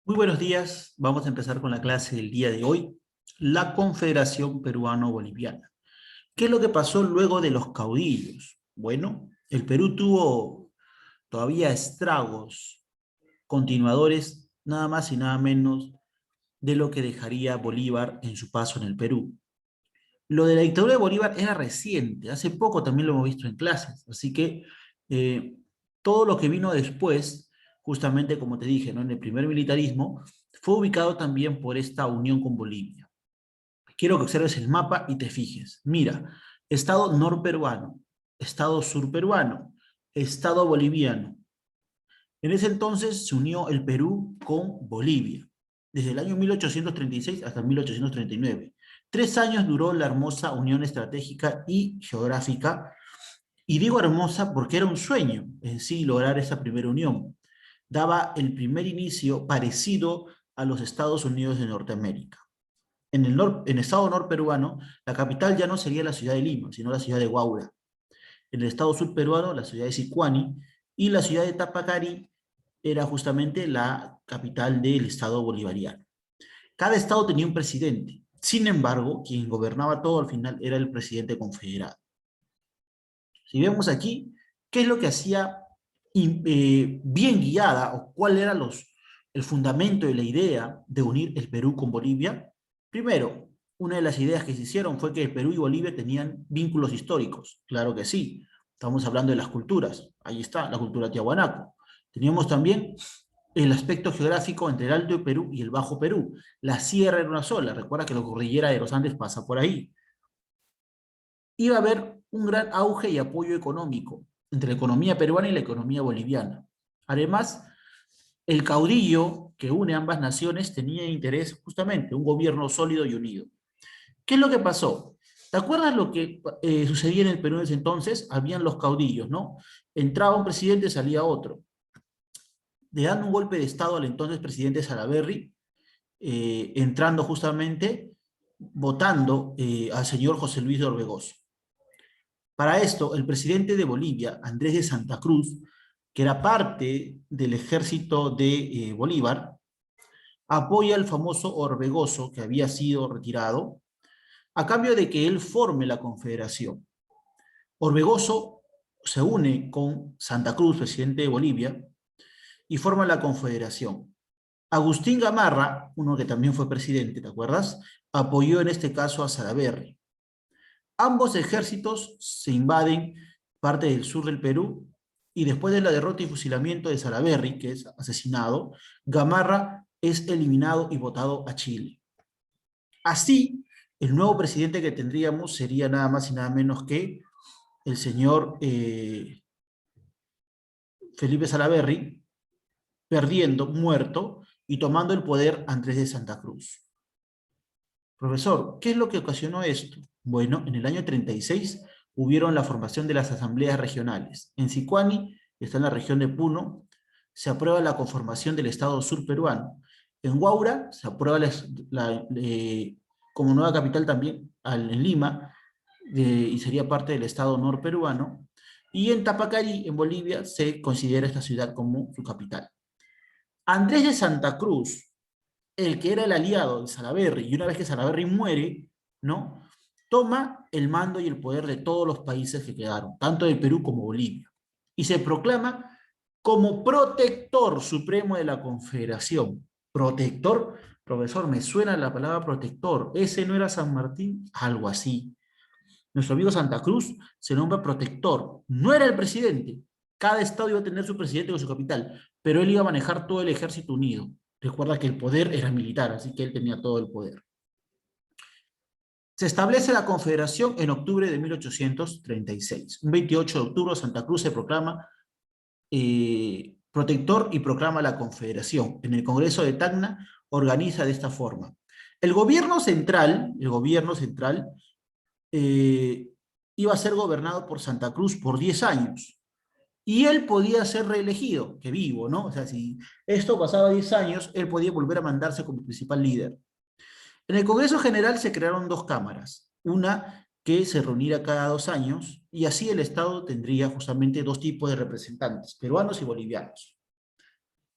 Muy buenos días. Vamos a empezar con la clase del día de hoy, la Confederación Peruano-Boliviana. ¿Qué es lo que pasó luego de los caudillos? Bueno, el Perú tuvo todavía estragos continuadores, nada más y nada menos de lo que dejaría Bolívar en su paso en el Perú. Lo de la dictadura de Bolívar era reciente, hace poco también lo hemos visto en clases, así que eh, todo lo que vino después, justamente como te dije, ¿no? En el primer militarismo, fue ubicado también por esta unión con Bolivia. Quiero que observes el mapa y te fijes. Mira, estado norperuano, estado surperuano, estado boliviano. En ese entonces se unió el Perú con Bolivia, desde el año 1836 hasta 1839. 3 años duró la hermosa unión estratégica y geográfica, y digo hermosa porque era un sueño en sí lograr esa primera unión. Daba el primer inicio parecido a los Estados Unidos de Norteamérica. En el estado norperuano, la capital ya no sería la ciudad de Lima, sino la ciudad de Huaura. En el estado surperuano, la ciudad de Sicuani, y la ciudad de Tapacari era justamente la capital del estado bolivariano. Cada estado tenía un presidente. Sin embargo, quien gobernaba todo al final era el presidente confederado. Si vemos aquí, ¿qué es lo que hacía bien guiada o cuál era el fundamento y la idea de unir el Perú con Bolivia? Primero, una de las ideas que se hicieron fue que el Perú y Bolivia tenían vínculos históricos. Claro que sí. Estamos hablando de las culturas. Ahí está, la cultura tiahuanaco. Teníamos también el aspecto geográfico entre el Alto Perú y el Bajo Perú. La sierra era una sola. Recuerda que la cordillera de los Andes pasa por ahí. Iba a haber un gran auge y apoyo económico entre la economía peruana y la economía boliviana. Además, el caudillo que une ambas naciones tenía interés justamente un gobierno sólido y unido. ¿Qué es lo que pasó? ¿Te acuerdas lo que sucedía en el Perú en ese entonces? Habían los caudillos, ¿no? Entraba un presidente, salía otro. Le dan un golpe de Estado al entonces presidente Salaverry, entrando justamente, votando al señor José Luis de Orbegoso. Para esto, el presidente de Bolivia, Andrés de Santa Cruz, que era parte del ejército de Bolívar, apoya al famoso Orbegoso, que había sido retirado, a cambio de que él forme la confederación. Orbegoso se une con Santa Cruz, presidente de Bolivia, y forma la confederación. Agustín Gamarra, uno que también fue presidente, ¿te acuerdas? Apoyó en este caso a Salaverry. Ambos ejércitos se invaden parte del sur del Perú y después de la derrota y fusilamiento de Salaverry, que es asesinado, Gamarra es eliminado y votado a Chile. Así, el nuevo presidente que tendríamos sería nada más y nada menos que el señor Felipe Salaverry, perdiendo, muerto, y tomando el poder Andrés de Santa Cruz. Profesor, ¿qué es lo que ocasionó esto? Bueno, en el año 36 hubieron la formación de las asambleas regionales. En Sicuani, que está en la región de Puno, se aprueba la conformación del Estado surperuano. En Huaura se aprueba como nueva capital también en Lima, y sería parte del Estado norperuano. Y en Tapacari, en Bolivia, se considera esta ciudad como su capital. Andrés de Santa Cruz, el que era el aliado de Salaverry, y una vez que Salaverry muere, ¿no? Toma el mando y el poder de todos los países que quedaron, tanto de Perú como Bolivia, y se proclama como protector supremo de la Confederación. Protector, profesor, me suena la palabra protector. ¿Ese no era San Martín? Algo así. Nuestro amigo Santa Cruz se nombra protector. No era el presidente. Cada estado iba a tener su presidente con su capital, pero él iba a manejar todo el ejército unido. Recuerda que el poder era militar, así que él tenía todo el poder. Se establece la Confederación en octubre de 1836. Un 28 de octubre, Santa Cruz se proclama protector y proclama la Confederación. En el Congreso de Tacna organiza de esta forma. El gobierno central eh, iba a ser gobernado por Santa Cruz por 10 años. Y él podía ser reelegido, que vivo, ¿no? O sea, si esto pasaba 10 años, él podía volver a mandarse como principal líder. En el Congreso General se crearon dos cámaras, una que se reunirá cada 2 años, y así el Estado tendría justamente dos tipos de representantes, peruanos y bolivianos.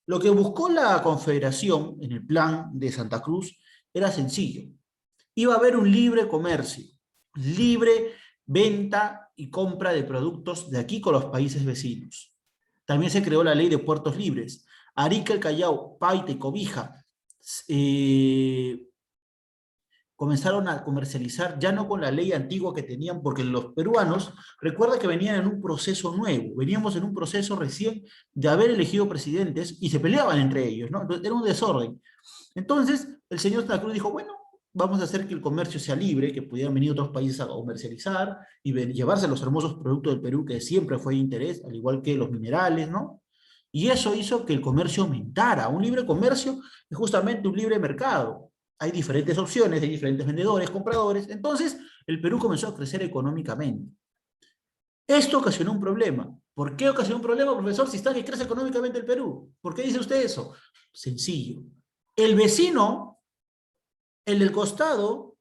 Lo que buscó la Confederación en el plan de Santa Cruz era sencillo. Iba a haber un libre comercio, libre venta y compra de productos de aquí con los países vecinos. También se creó la ley de puertos libres. Arica, el Callao, Paita y Cobija eh, comenzaron a comercializar ya no con la ley antigua que tenían, porque los peruanos, recuerda que venían en un proceso nuevo, veníamos en un proceso recién de haber elegido presidentes y se peleaban entre ellos, ¿no? Entonces, era un desorden. Entonces, el señor Santa Cruz dijo, bueno, vamos a hacer que el comercio sea libre, que pudieran venir otros países a comercializar y llevarse los hermosos productos del Perú, que siempre fue de interés, al igual que los minerales, ¿no? Y eso hizo que el comercio aumentara. Un libre comercio es justamente un libre mercado. Hay diferentes opciones, hay diferentes vendedores, compradores. Entonces, el Perú comenzó a crecer económicamente. Esto ocasionó un problema. ¿Por qué ocasionó un problema, profesor, si está que crece económicamente el Perú? ¿Por qué dice usted eso? Sencillo. El vecino, el del costado,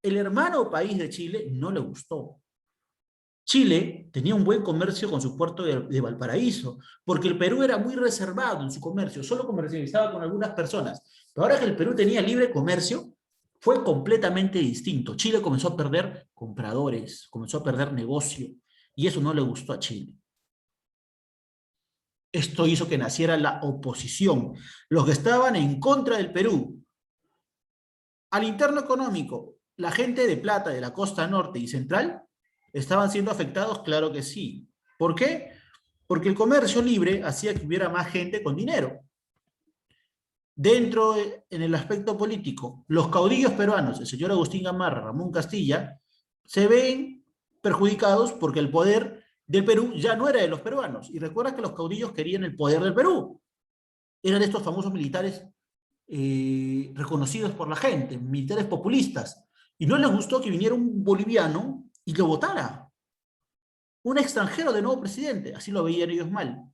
el hermano país de Chile, no le gustó. Chile tenía un buen comercio con su puerto de Valparaíso, porque el Perú era muy reservado en su comercio, solo comercializaba con algunas personas. Pero ahora que el Perú tenía libre comercio, fue completamente distinto. Chile comenzó a perder compradores, comenzó a perder negocio, y eso no le gustó a Chile. Esto hizo que naciera la oposición. Los que estaban en contra del Perú, al interno económico, la gente de Plata, de la costa norte y central, estaban siendo afectados, claro que sí. ¿Por qué? Porque el comercio libre hacía que hubiera más gente con dinero. Dentro, en el aspecto político, los caudillos peruanos, el señor Agustín Gamarra, Ramón Castilla, se ven perjudicados porque el poder del Perú ya no era de los peruanos. Y recuerda que los caudillos querían el poder del Perú. Eran estos famosos militares reconocidos por la gente, militares populistas. Y no les gustó que viniera un boliviano y lo votara. Un extranjero de nuevo presidente, así lo veían ellos mal.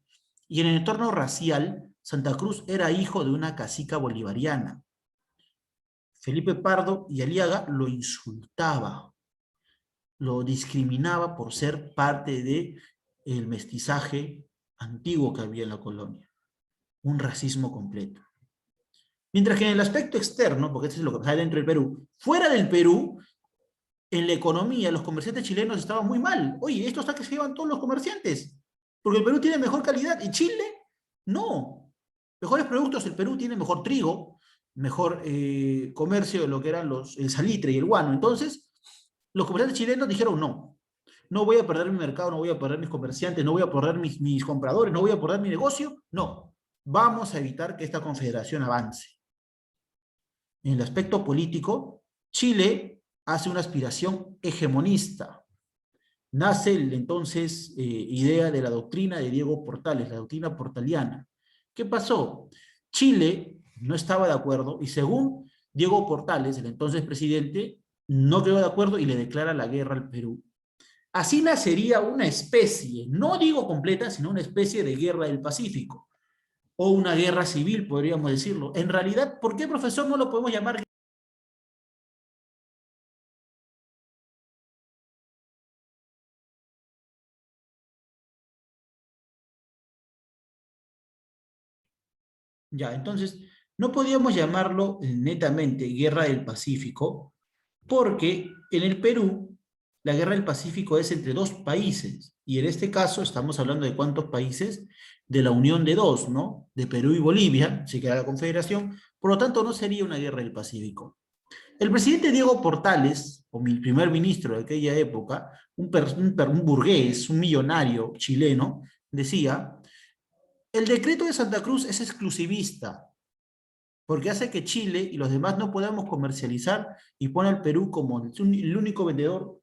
Y en el entorno racial, Santa Cruz era hijo de una cacica bolivariana. Felipe Pardo y Aliaga lo insultaba, lo discriminaba por ser parte del mestizaje antiguo que había en la colonia. Un racismo completo. Mientras que en el aspecto externo, porque esto es lo que pasa dentro del Perú, fuera del Perú, en la economía, los comerciantes chilenos estaban muy mal. Oye, esto está que se llevan todos los comerciantes, porque el Perú tiene mejor calidad y Chile no. Mejores productos, el Perú tiene mejor trigo, mejor comercio de lo que eran el salitre y el guano. Entonces, los comerciantes chilenos dijeron no. No voy a perder mi mercado, no voy a perder mis comerciantes, no voy a perder mis compradores, no voy a perder mi negocio. No. Vamos a evitar que esta confederación avance. En el aspecto político, Chile hace una aspiración hegemonista. Nace entonces idea de la doctrina de Diego Portales, la doctrina portaliana. ¿Qué pasó? Chile no estaba de acuerdo y según Diego Portales, el entonces presidente, no quedó de acuerdo y le declara la guerra al Perú. Así nacería una especie, no digo completa, sino una especie de guerra del Pacífico o una guerra civil, podríamos decirlo. En realidad, ¿por qué, profesor, no lo podemos llamar? Ya, entonces, no podíamos llamarlo netamente Guerra del Pacífico, porque en el Perú la Guerra del Pacífico es entre dos países, y en este caso estamos hablando de cuántos países, de la unión de dos, ¿no? De Perú y Bolivia, si queda la Confederación, por lo tanto no sería una Guerra del Pacífico. El presidente Diego Portales, o mi primer ministro de aquella época, un burgués, un millonario chileno, decía, el decreto de Santa Cruz es exclusivista, porque hace que Chile y los demás no podamos comercializar y pone al Perú como el único vendedor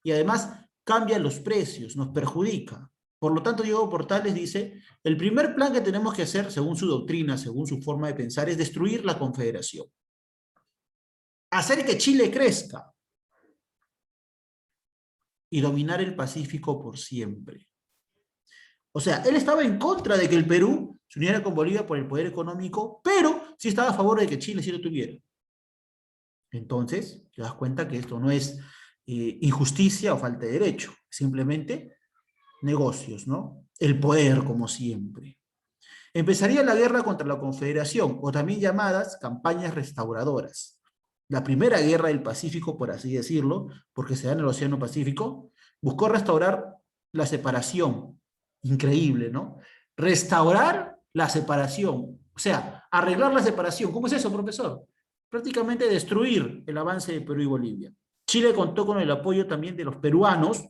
y además cambia los precios, nos perjudica. Por lo tanto, Diego Portales dice, el primer plan que tenemos que hacer, según su doctrina, según su forma de pensar, es destruir la confederación. Hacer que Chile crezca y dominar el Pacífico por siempre. O sea, él estaba en contra de que el Perú se uniera con Bolivia por el poder económico, pero sí estaba a favor de que Chile sí lo tuviera. Entonces, te das cuenta que esto no es injusticia o falta de derecho, simplemente negocios, ¿no? El poder, como siempre. Empezaría la guerra contra la Confederación, o también llamadas campañas restauradoras. La primera guerra del Pacífico, por así decirlo, porque se da en el Océano Pacífico, buscó restaurar la separación. Increíble, ¿no? Restaurar la separación, o sea, arreglar la separación. ¿Cómo es eso, profesor? Prácticamente destruir el avance de Perú y Bolivia. Chile contó con el apoyo también de los peruanos,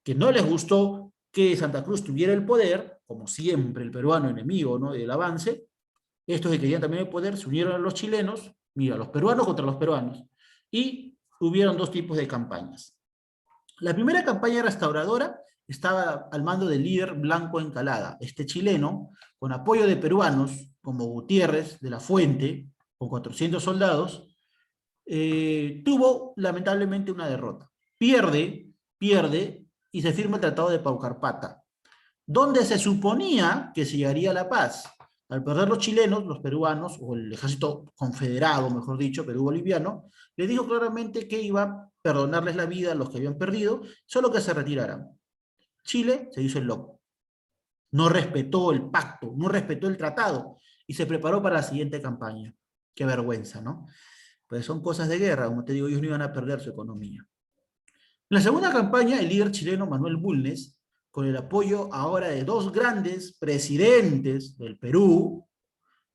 que no les gustó que Santa Cruz tuviera el poder, como siempre el peruano enemigo, ¿no?, del avance. Estos que querían también el poder se unieron a los chilenos, mira, los peruanos contra los peruanos, y hubieron dos tipos de campañas. La primera campaña restauradora estaba al mando del líder Blanco Encalada, este chileno, con apoyo de peruanos como Gutiérrez de la Fuente, con 400 soldados, tuvo lamentablemente una derrota. Pierde y se firma el Tratado de Paucarpata, donde se suponía que se llegaría a la paz. Al perder los chilenos, los peruanos, o el ejército confederado, mejor dicho, Perú-boliviano, le dijo claramente que iba a perdonarles la vida a los que habían perdido, solo que se retiraran. Chile se hizo el loco. No respetó el pacto, no respetó el tratado, y se preparó para la siguiente campaña. Qué vergüenza, ¿no? Pues son cosas de guerra, como te digo, ellos no iban a perder su economía. En la segunda campaña, el líder chileno Manuel Bulnes, con el apoyo ahora de dos grandes presidentes del Perú,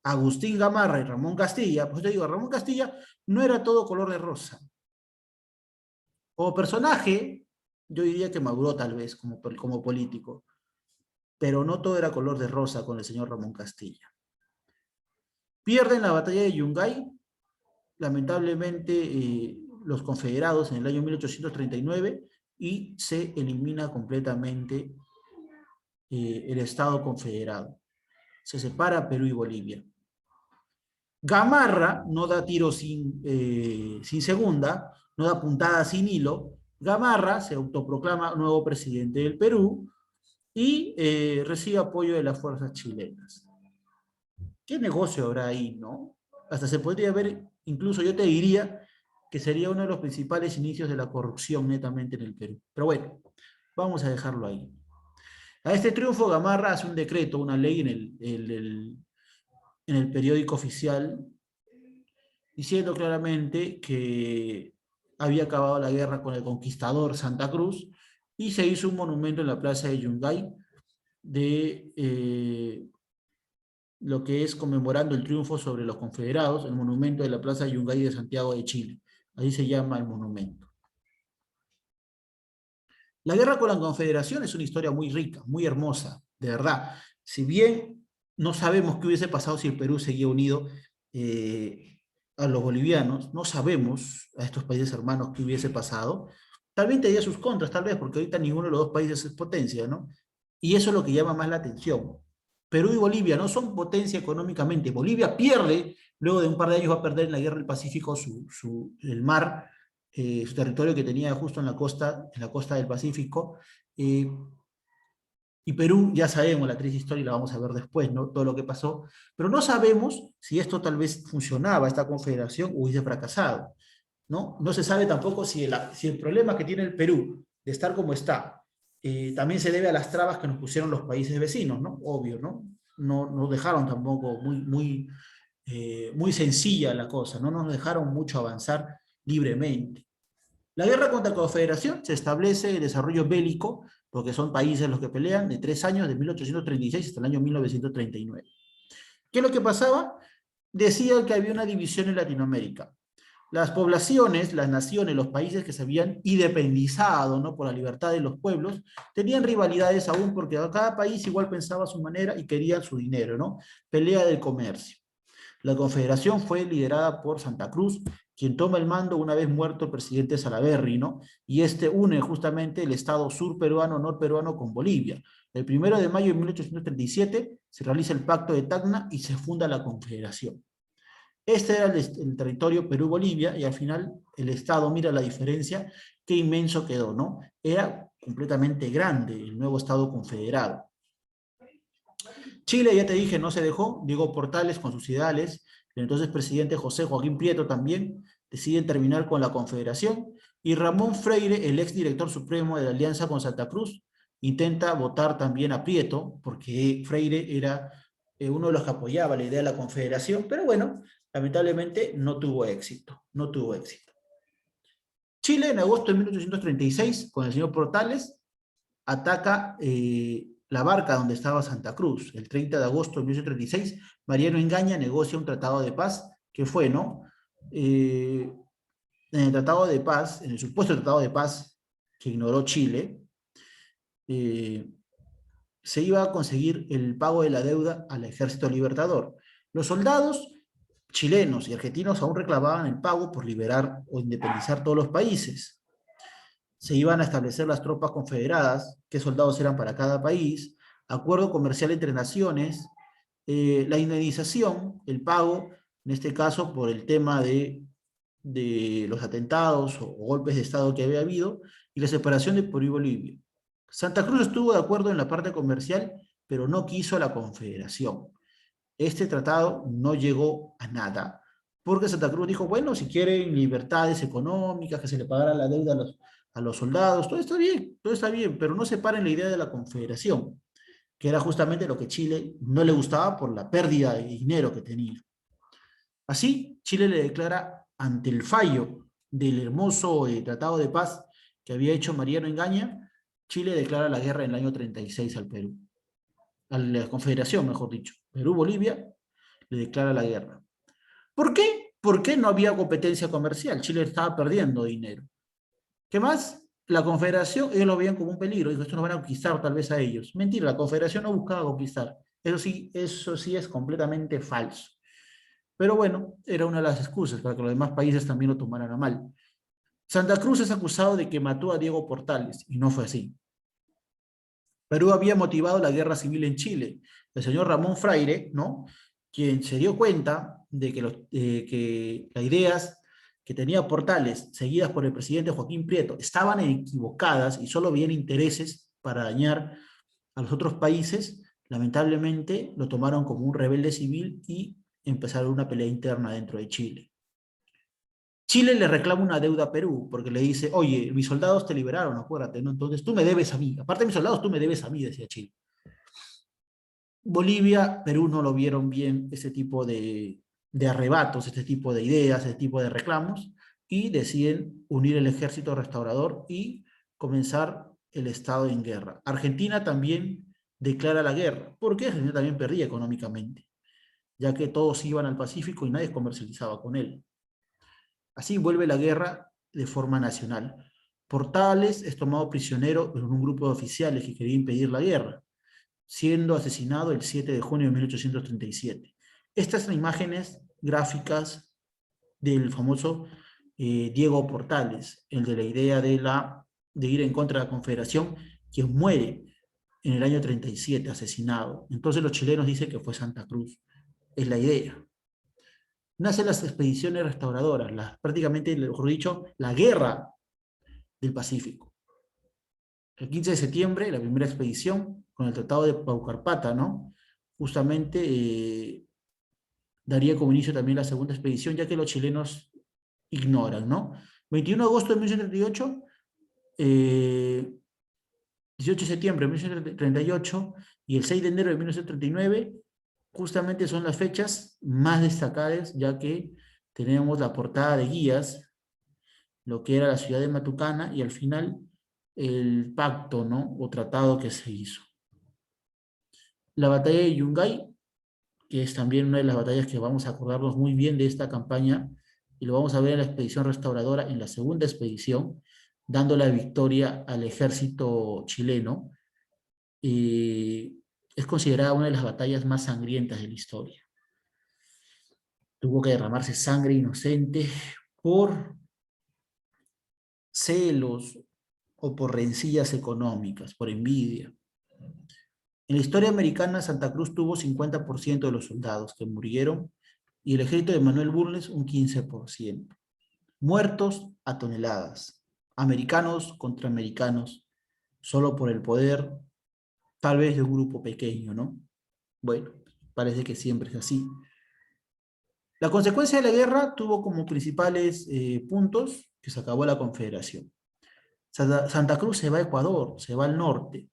Agustín Gamarra y Ramón Castilla, pues te digo, Ramón Castilla no era todo color de rosa. Como personaje, yo diría que maduró tal vez como político, pero no todo era color de rosa con el señor Ramón Castilla. Pierden la batalla de Yungay, lamentablemente los confederados en el año 1839, y se elimina completamente el Estado confederado. Se separa Perú y Bolivia. Gamarra no da tiro sin segunda, no da puntada sin hilo. Gamarra se autoproclama nuevo presidente del Perú y recibe apoyo de las fuerzas chilenas. ¿Qué negocio habrá ahí, no? Hasta se podría ver, incluso yo te diría que sería uno de los principales inicios de la corrupción netamente en el Perú. Pero bueno, vamos a dejarlo ahí. A este triunfo Gamarra hace un decreto, una ley en el periódico oficial, diciendo claramente que había acabado la guerra con el conquistador Santa Cruz, y se hizo un monumento en la plaza de Yungay de lo que es conmemorando el triunfo sobre los confederados, el monumento de la plaza de Yungay de Santiago de Chile. Así se llama el monumento. La guerra con la Confederación es una historia muy rica, muy hermosa, de verdad. Si bien no sabemos qué hubiese pasado si el Perú seguía unido a los bolivianos, no sabemos a estos países hermanos qué hubiese pasado. Tal vez tendría sus contras, tal vez, porque ahorita ninguno de los dos países es potencia, ¿no? Y eso es lo que llama más la atención. Perú y Bolivia no son potencia económicamente. Bolivia pierde, luego de un par de años va a perder en la guerra del Pacífico el mar, su territorio que tenía justo en la costa del Pacífico, y Perú, ya sabemos la triste historia y la vamos a ver después, ¿no? Todo lo que pasó, pero no sabemos si esto tal vez funcionaba, esta confederación, o hubiese fracasado, ¿no? No se sabe tampoco si el problema que tiene el Perú de estar como está, también se debe a las trabas que nos pusieron los países vecinos, ¿no? Obvio, ¿no? No nos dejaron tampoco muy sencilla la cosa, no nos dejaron mucho avanzar libremente. La guerra contra la Confederación se establece el desarrollo bélico, porque son países los que pelean, de 3 años, de 1836 hasta el año 1939. ¿Qué es lo que pasaba? Decían que había una división en Latinoamérica. Las poblaciones, las naciones, los países que se habían independizado, ¿no?, por la libertad de los pueblos, tenían rivalidades aún porque cada país igual pensaba a su manera y quería su dinero, ¿no? Pelea del comercio. La confederación fue liderada por Santa Cruz, quien toma el mando una vez muerto el presidente Salaverry, ¿no? Y este une justamente el estado sur peruano, norperuano con Bolivia. El 1 de mayo de 1837 se realiza el Pacto de Tacna y se funda la confederación. Este era el territorio Perú-Bolivia, y al final el estado, mira la diferencia, qué inmenso quedó, ¿no? Era completamente grande el nuevo estado confederado. Chile, ya te dije, no se dejó. Diego Portales con sus ideales, el entonces presidente José Joaquín Prieto también, deciden terminar con la Confederación, y Ramón Freire, el ex director supremo de la Alianza con Santa Cruz, intenta votar también a Prieto, porque Freire era uno de los que apoyaba la idea de la confederación, pero bueno, lamentablemente no tuvo éxito, no tuvo éxito. Chile en agosto de 1836, con el señor Portales, ataca la barca donde estaba Santa Cruz. El 30 de agosto de 1836, Mariano Engaña negocia un tratado de paz, que fue, ¿no? En el tratado de paz, en el supuesto tratado de paz que ignoró Chile, se iba a conseguir el pago de la deuda al ejército libertador. Los soldados chilenos y argentinos aún reclamaban el pago por liberar o independizar todos los países. Se iban a establecer las tropas confederadas, qué soldados eran para cada país, acuerdo comercial entre naciones, la indemnización, el pago, en este caso por el tema de los atentados o golpes de Estado que había habido, y la separación de Perú y Bolivia. Santa Cruz estuvo de acuerdo en la parte comercial, pero no quiso la confederación. Este tratado no llegó a nada, porque Santa Cruz dijo, bueno, si quieren libertades económicas, que se le pagara la deuda a los soldados, todo está bien, pero no separen la idea de la confederación, que era justamente lo que Chile no le gustaba por la pérdida de dinero que tenía. Así, Chile le declara ante el fallo del hermoso tratado de paz que había hecho Mariano Engaña, Chile declara la guerra en el año 36 al Perú, a la Confederación, mejor dicho. Perú-Bolivia le declara la guerra. ¿Por qué? Porque no había competencia comercial. Chile estaba perdiendo dinero. ¿Qué más? La Confederación, ellos lo veían como un peligro. Dijo, esto nos van a conquistar tal vez a ellos. Mentira, la Confederación no buscaba conquistar. Eso sí es completamente falso. Pero bueno, era una de las excusas para que los demás países también lo tomaran a mal. Santa Cruz es acusado de que mató a Diego Portales, y no fue así. Perú había motivado la guerra civil en Chile. El señor Ramón Fraire, ¿no? Quien se dio cuenta de que las ideas que tenía Portales, seguidas por el presidente Joaquín Prieto, estaban equivocadas y solo veían intereses para dañar a los otros países, lamentablemente lo tomaron como un rebelde civil y empezaron una pelea interna dentro de Chile. Chile le reclama una deuda a Perú porque le dice, oye, mis soldados te liberaron, acuérdate, ¿no? Entonces tú me debes a mí. Aparte de mis soldados, tú me debes a mí, decía Chile. Bolivia, Perú no lo vieron bien este tipo de arrebatos, este tipo de ideas, este tipo de reclamos, y deciden unir el ejército restaurador y comenzar el Estado en guerra. Argentina también declara la guerra, porque Argentina también perdía económicamente, ya que todos iban al Pacífico y nadie comercializaba con él. Así vuelve la guerra de forma nacional. Portales es tomado prisionero en un grupo de oficiales que quería impedir la guerra, siendo asesinado el 7 de junio de 1837. Estas son imágenes gráficas del famoso Diego Portales, el de la idea de ir en contra de la Confederación, quien muere en el año 37, asesinado. Entonces los chilenos dicen que fue Santa Cruz. Es la idea. Nacen las expediciones restauradoras, prácticamente, mejor dicho, la guerra del Pacífico. El 15 de septiembre, la primera expedición, con el Tratado de Paucarpata, ¿no? Justamente daría como inicio también la segunda expedición, ya que los chilenos ignoran, ¿no? 21 de agosto de 1838, 18 de septiembre de 1938 y el 6 de enero de 1939, justamente son las fechas más destacadas, ya que tenemos la portada de guías, lo que era la ciudad de Matucana, y al final el pacto, ¿no? O tratado que se hizo. La batalla de Yungay, que es también una de las batallas que vamos a acordarnos muy bien de esta campaña, y lo vamos a ver en la expedición restauradora, en la segunda expedición, dando la victoria al ejército chileno, es considerada una de las batallas más sangrientas de la historia. Tuvo que derramarse sangre inocente por celos o por rencillas económicas, por envidia. En la historia americana, Santa Cruz tuvo 50% de los soldados que murieron y el ejército de Manuel Bulnes un 15%. Muertos a toneladas. Americanos contra americanos, solo por el poder, tal vez de un grupo pequeño, ¿no? Bueno, parece que siempre es así. La consecuencia de la guerra tuvo como principales puntos que se acabó la Confederación. Santa Cruz se va a Ecuador, se va al norte.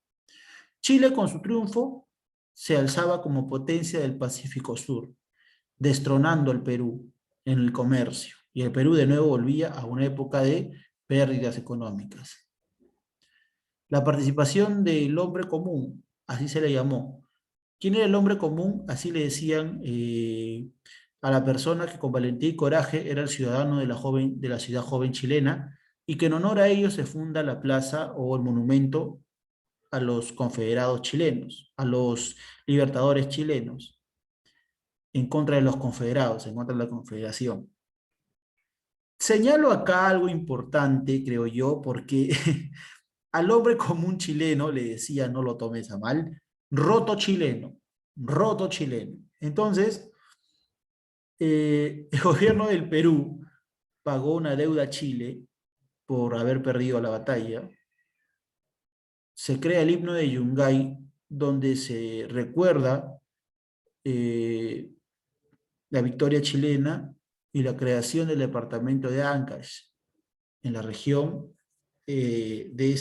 Chile, con su triunfo, se alzaba como potencia del Pacífico Sur, destronando al Perú en el comercio. Y el Perú de nuevo volvía a una época de pérdidas económicas. La participación del hombre común, así se le llamó. ¿Quién era el hombre común? Así le decían a la persona que con valentía y coraje era el ciudadano de la ciudad joven chilena, y que en honor a ellos se funda la plaza o el monumento a los confederados chilenos, a los libertadores chilenos, en contra de los confederados, en contra de la confederación. Señalo acá algo importante, creo yo, porque al hombre común chileno le decía, no lo tomes a mal, roto chileno, roto chileno. Entonces, el gobierno del Perú pagó una deuda a Chile por haber perdido la batalla. Se crea el himno de Yungay, donde se recuerda eh, la victoria chilena y la creación del departamento de Ancash en la región de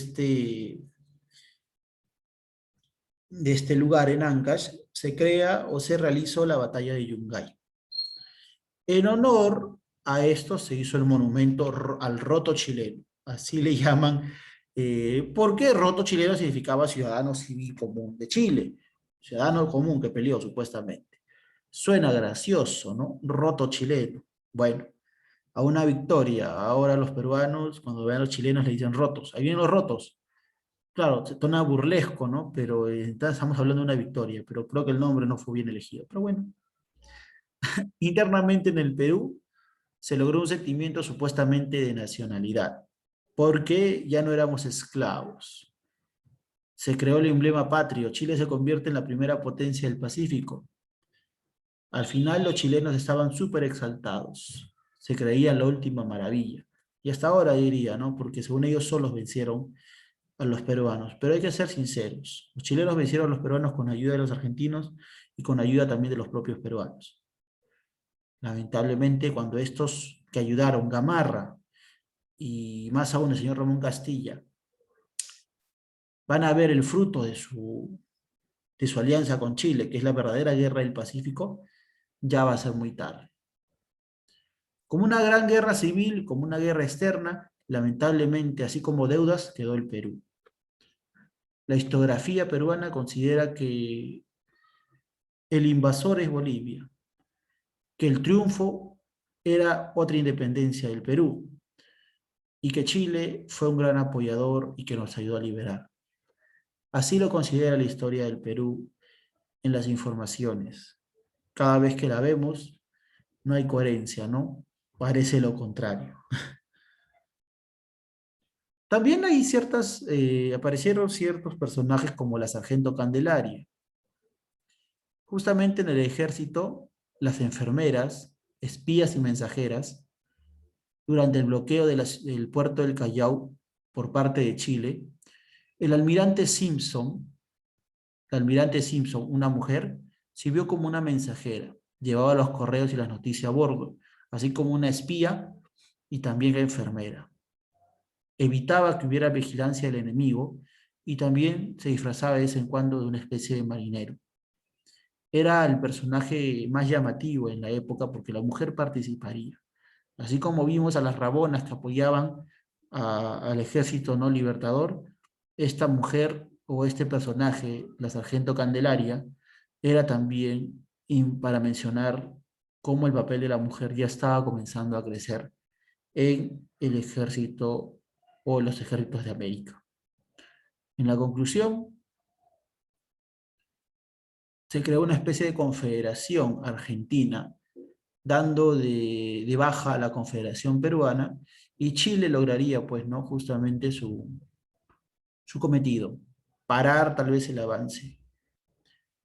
este lugar, en Ancash, se crea o se realizó la batalla de Yungay. En honor a esto se hizo el monumento al roto chileno, así le llaman, porque roto chileno significaba ciudadano civil común de Chile, ciudadano común que peleó supuestamente. Suena gracioso, ¿no? Roto chileno. Bueno, a una victoria. Ahora los peruanos, cuando vean a los chilenos, le dicen rotos. Ahí vienen los rotos. Claro, se torna burlesco, ¿no? Pero estamos hablando de una victoria, pero creo que el nombre no fue bien elegido. Pero bueno, internamente en el Perú se logró un sentimiento supuestamente de nacionalidad, porque ya no éramos esclavos. Se creó el emblema patrio. Chile se convierte en la primera potencia del Pacífico. Al final los chilenos estaban súper exaltados. Se creían la última maravilla. Y hasta ahora diría, ¿no? Porque según ellos solos vencieron a los peruanos. Pero hay que ser sinceros. Los chilenos vencieron a los peruanos con ayuda de los argentinos y con ayuda también de los propios peruanos. Lamentablemente, cuando estos que ayudaron, Gamarra y más aún el señor Ramón Castilla, van a ver el fruto de su alianza con Chile, que es la verdadera guerra del Pacífico, ya va a ser muy tarde. Como una gran guerra civil, como una guerra externa, lamentablemente, así como deudas, quedó el Perú. La historiografía peruana considera que el invasor es Bolivia, que el triunfo era otra independencia del Perú, y que Chile fue un gran apoyador y que nos ayudó a liberar. Así lo considera la historia del Perú en las informaciones. Cada vez que la vemos, no hay coherencia, ¿no? Parece lo contrario. También hay aparecieron ciertos personajes como la Sargento Candelaria. Justamente en el ejército, las enfermeras, espías y mensajeras, durante el bloqueo del puerto del Callao por parte de Chile, el almirante Simpson, una mujer, sirvió como una mensajera, llevaba los correos y las noticias a bordo, así como una espía y también enfermera. Evitaba que hubiera vigilancia del enemigo y también se disfrazaba de vez en cuando de una especie de marinero. Era el personaje más llamativo en la época porque la mujer participaría. Así como vimos a las rabonas que apoyaban al ejército no libertador, esta mujer o este personaje, la sargento Candelaria, era también para mencionar cómo el papel de la mujer ya estaba comenzando a crecer en el ejército o los ejércitos de América. En la conclusión, se creó una especie de confederación argentina, dando de baja a la confederación peruana, y Chile lograría, pues, ¿no? Justamente su cometido, parar tal vez el avance.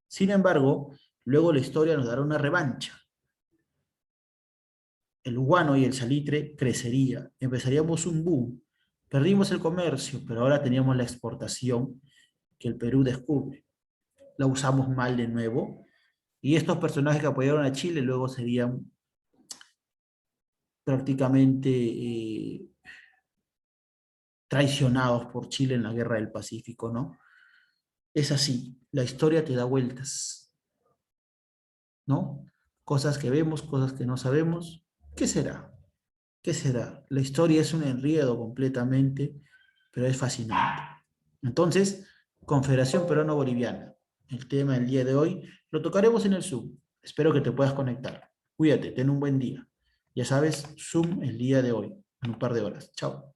Sin embargo, luego la historia nos dará una revancha. El guano y el salitre crecería, empezaríamos un boom. Perdimos el comercio, pero ahora teníamos la exportación que el Perú descubre. La usamos mal de nuevo, y estos personajes que apoyaron a Chile luego serían prácticamente traicionados por Chile en la Guerra del Pacífico, ¿no? Es así, la historia te da vueltas, ¿no? Cosas que vemos, cosas que no sabemos. ¿Qué será? ¿Qué será? La historia es un enredo completamente, pero es fascinante. Entonces, Confederación Peruano-Boliviana. El tema del día de hoy lo tocaremos en el Zoom. Espero que te puedas conectar. Cuídate, ten un buen día. Ya sabes, Zoom el día de hoy, en un par de horas. Chao.